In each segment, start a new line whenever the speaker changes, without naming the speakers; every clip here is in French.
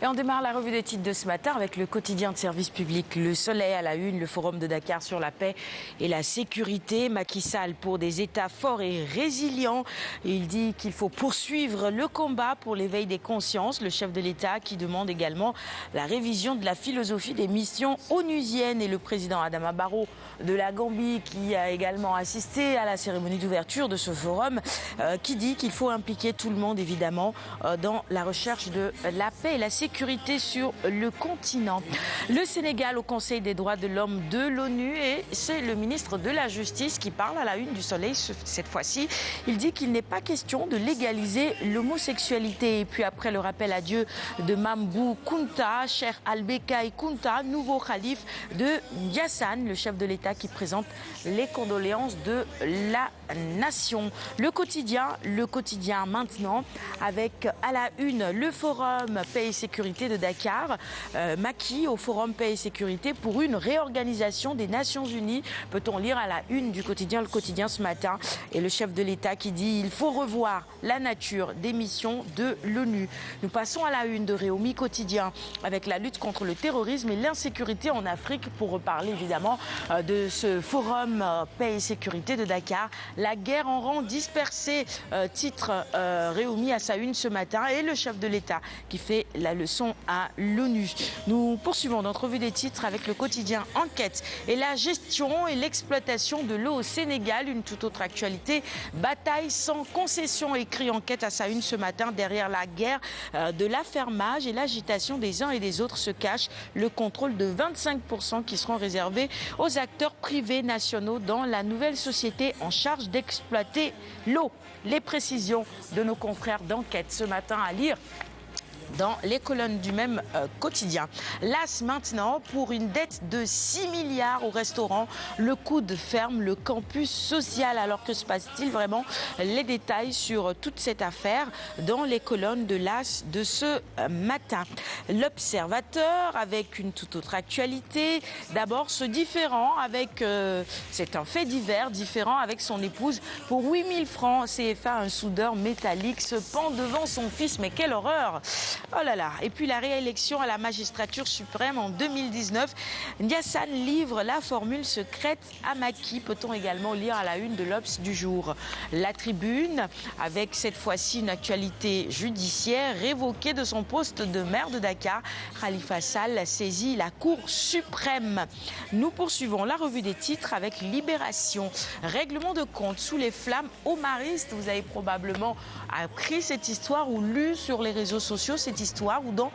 Et on démarre la revue des titres de ce matin avec le quotidien de service public Le Soleil à la une, le forum de Dakar sur la paix et la sécurité. Macky Sall pour des États forts et résilients. Il dit qu'il faut poursuivre le combat pour l'éveil des consciences. Le chef de l'État qui demande également la révision de la philosophie des missions onusiennes. Et le président Adama Barrow de la Gambie qui a également assisté à la cérémonie d'ouverture de ce forum qui dit qu'il faut impliquer tout le monde évidemment dans la recherche de la paix et la sécurité sur le continent. Le Sénégal au Conseil des droits de l'homme de l'ONU et c'est le ministre de la Justice qui parle à la une du Soleil cette fois-ci. Il dit qu'il n'est pas question de légaliser l'homosexualité. Et puis après le rappel à Dieu de Mambou Kounta, Cheikh Al-Bekai Kounta, nouveau calife de Ndiassane, le chef de l'État qui présente les condoléances de la nation. Le quotidien maintenant avec à la une le forum paix et sécurité de Dakar, Macky au forum paix et sécurité pour une réorganisation des Nations Unies, peut-on lire à la une du quotidien, le quotidien ce matin, et le chef de l'État qui dit il faut revoir la nature des missions de l'ONU. Nous passons à la une de Réumi quotidien avec la lutte contre le terrorisme et l'insécurité en Afrique pour reparler évidemment de ce forum paix et sécurité de Dakar. La guerre en rang dispersé, titre Réumi à sa une ce matin et le chef de l'État qui fait la leçon à l'ONU. Nous poursuivons notre revue des titres avec le quotidien Enquête et la gestion et l'exploitation de l'eau au Sénégal. Une toute autre actualité. Bataille sans concession, écrit Enquête à sa une ce matin. Derrière la guerre de l'affermage et l'agitation des uns et des autres se cache le contrôle de 25% qui seront réservés aux acteurs privés nationaux dans la nouvelle société en charge d'exploiter l'eau. Les précisions de nos confrères d'Enquête ce matin à lire dans les colonnes du même quotidien. L'AS maintenant pour une dette de 6 milliards au restaurant. Le coude ferme le campus social. Alors que se passe-t-il vraiment? Les détails sur toute cette affaire dans les colonnes de l'AS de ce matin. L'Observateur avec une toute autre actualité. D'abord ce différend avec, c'est un fait divers, différent avec son épouse. Pour 8000 francs CFA, un soudeur métallique se pend devant son fils. Mais quelle horreur! Oh là là. Et puis la réélection à la magistrature suprême en 2019. Ndiassane livre la formule secrète à Macky. Peut-on également lire à la une de l'Obs du jour. La Tribune avec cette fois-ci une actualité judiciaire. Révoqué de son poste de maire de Dakar, Khalifa Sall saisit la Cour suprême. Nous poursuivons la revue des titres avec Libération. Règlement de compte sous les flammes au Mariste. Vous avez probablement appris cette histoire ou lu sur les réseaux sociaux cette histoire ou dans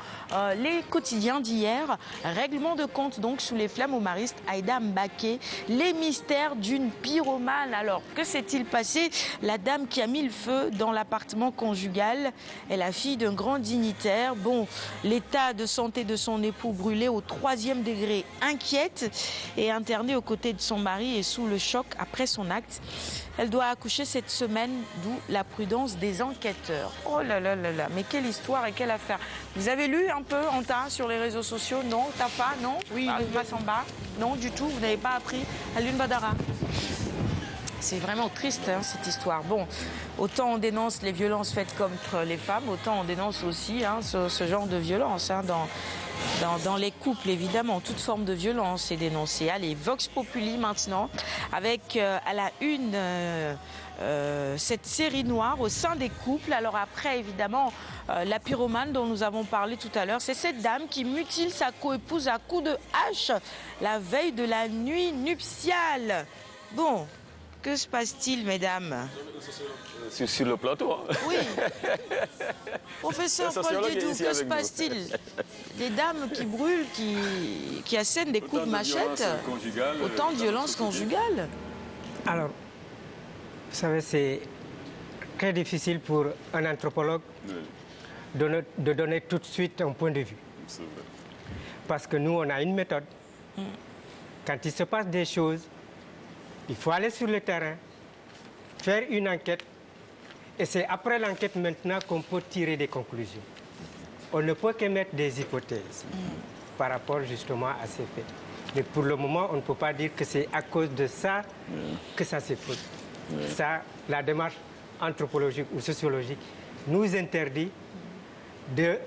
les quotidiens d'hier. Règlement de compte donc sous les flammes au Mariste. Aïda Mbaké, les mystères d'une pyromane. Alors que s'est-il passé? La dame qui a mis le feu dans l'appartement conjugal est la fille d'un grand dignitaire. Bon, l'état de santé de son époux brûlé au 3e degré inquiète et internée aux côtés de son mari et sous le choc après son acte. Elle doit accoucher cette semaine, d'où la prudence des enquêteurs. Oh là là là là, mais quelle histoire et quelle affaire. Vous avez lu un peu, Anta, sur les réseaux sociaux? Non? Tafa? Non? Oui. Massamba? Non, du tout, vous n'avez pas appris? Alioune Badara? C'est vraiment triste hein, cette histoire. Bon, autant on dénonce les violences faites contre les femmes, autant on dénonce aussi hein, ce genre de violence hein, dans les couples, évidemment. Toute forme de violence est dénoncée. Allez, Vox Populi maintenant, avec à la une cette série noire au sein des couples. Alors après, évidemment, la pyromane dont nous avons parlé tout à l'heure, c'est cette dame qui mutile sa coépouse à coups de hache la veille de la nuit nuptiale. Bon, que se passe-t-il, mesdames?
Sur le plateau. Hein.
Oui. Professeur Paul Didou, que se passe-t-il? Des dames qui brûlent, qui assènent des coups de machette. Autant de violence conjugale.
Alors, vous savez, c'est très difficile pour un anthropologue de donner tout de suite un point de vue. Parce que nous, on a une méthode. Quand il se passe des choses, il faut aller sur le terrain, faire une enquête, et c'est après l'enquête maintenant qu'on peut tirer des conclusions. On ne peut qu'émettre des hypothèses par rapport justement à ces faits. Mais pour le moment, on ne peut pas dire que c'est à cause de ça que ça s'est produit. Ça, la démarche anthropologique ou sociologique nous interdit de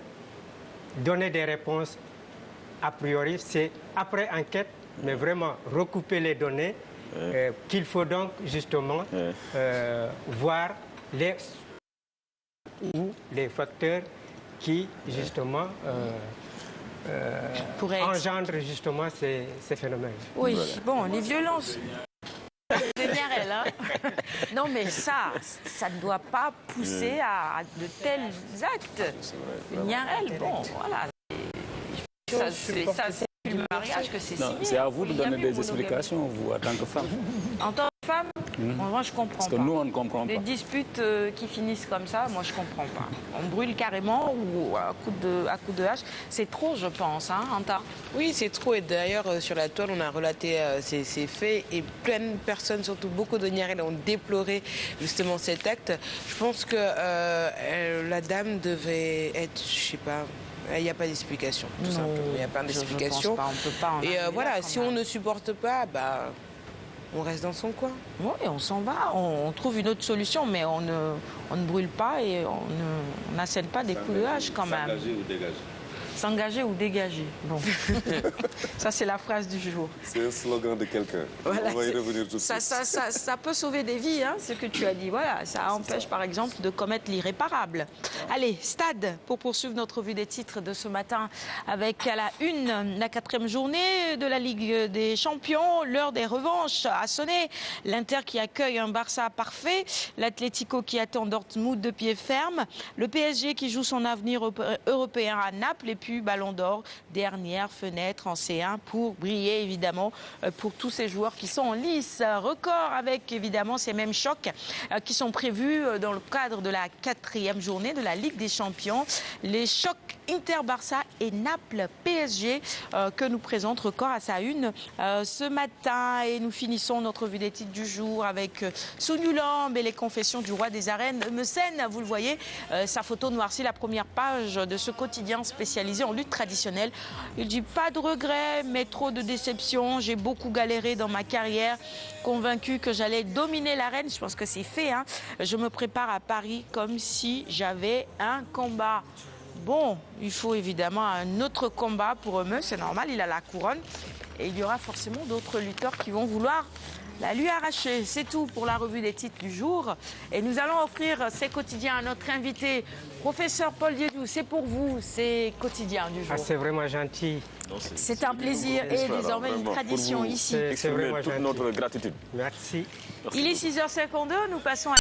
donner des réponses a priori. C'est après enquête, mais vraiment recouper les données qu'il faut donc justement voir les facteurs qui justement engendrent justement ces phénomènes.
Oui, bon, les violences. C'est bien elle, hein. Non, mais ça ne doit pas pousser à de tels actes. Niarel, bon, voilà. C'est le mariage que c'est signé.
C'est à vous de donner des explications, vous, en tant que femme.
En tant que femme, moi je comprends pas.
Parce que nous, on ne comprend pas.
Les disputes qui finissent comme ça, moi je comprends pas. On brûle carrément ou à coup de hache. C'est trop, je pense, hein, Anta.
Oui, c'est trop. Et d'ailleurs, sur la toile, on a relaté ces faits et plein de personnes, surtout beaucoup de Niarel, ont déploré justement cet acte. Je pense que la dame devait être, je sais pas. Il n'y a pas d'explication, tout simplement. Il n'y a pas d'explication.
On peut pas.
Et voilà, si on ne supporte pas, on reste dans son coin.
Oui, on s'en va. On trouve une autre solution, mais on ne brûle pas et on n'assène pas des coups de hache quand même.
S'engager ou dégager.
S'engager ou dégager. Bon. Ça, c'est la phrase du jour.
C'est un slogan de quelqu'un.
Voilà,
on va y revenir tout de suite.
Ça peut sauver des vies, hein, ce que tu as dit. Voilà, ça empêche, par exemple, de commettre l'irréparable. Allez, Stade, pour poursuivre notre revue des titres de ce matin avec à la une, la 4e journée de la Ligue des Champions. L'heure des revanches a sonné. L'Inter qui accueille un Barça parfait. L'Atlético qui attend Dortmund de pied ferme. Le PSG qui joue son avenir européen à Naples. Et puis Ballon d'Or, dernière fenêtre en C1 pour briller évidemment pour tous ces joueurs qui sont en lice. Record avec évidemment ces mêmes chocs qui sont prévus dans le cadre de la 4e journée de la Ligue des Champions. Les chocs Inter-Barça et Naples-PSG que nous présente Record à sa une ce matin. Et nous finissons notre revue des titres du jour avec Sougnoulombe et les confessions du roi des arènes. Meusène, vous le voyez, sa photo noircit la première page de ce quotidien spécialisé en lutte traditionnelle. Il dit pas de regrets, mais trop de déception. J'ai beaucoup galéré dans ma carrière, convaincu que j'allais dominer l'arène. Je pense que c'est fait, hein. Je me prépare à Paris comme si j'avais un combat. Bon, il faut évidemment un autre combat pour Meus, c'est normal, il a la couronne. Et il y aura forcément d'autres lutteurs qui vont vouloir la lui arracher. C'est tout pour la revue des titres du jour. Et nous allons offrir ces quotidiens à notre invité, professeur Paul Dieudou. C'est pour vous, ces quotidiens du jour.
Ah, c'est vraiment gentil.
C'est un plaisir et désormais une tradition ici.
C'est vraiment
toute
gentil.
notre gratitude.
Merci.
Il est 6h52, nous passons à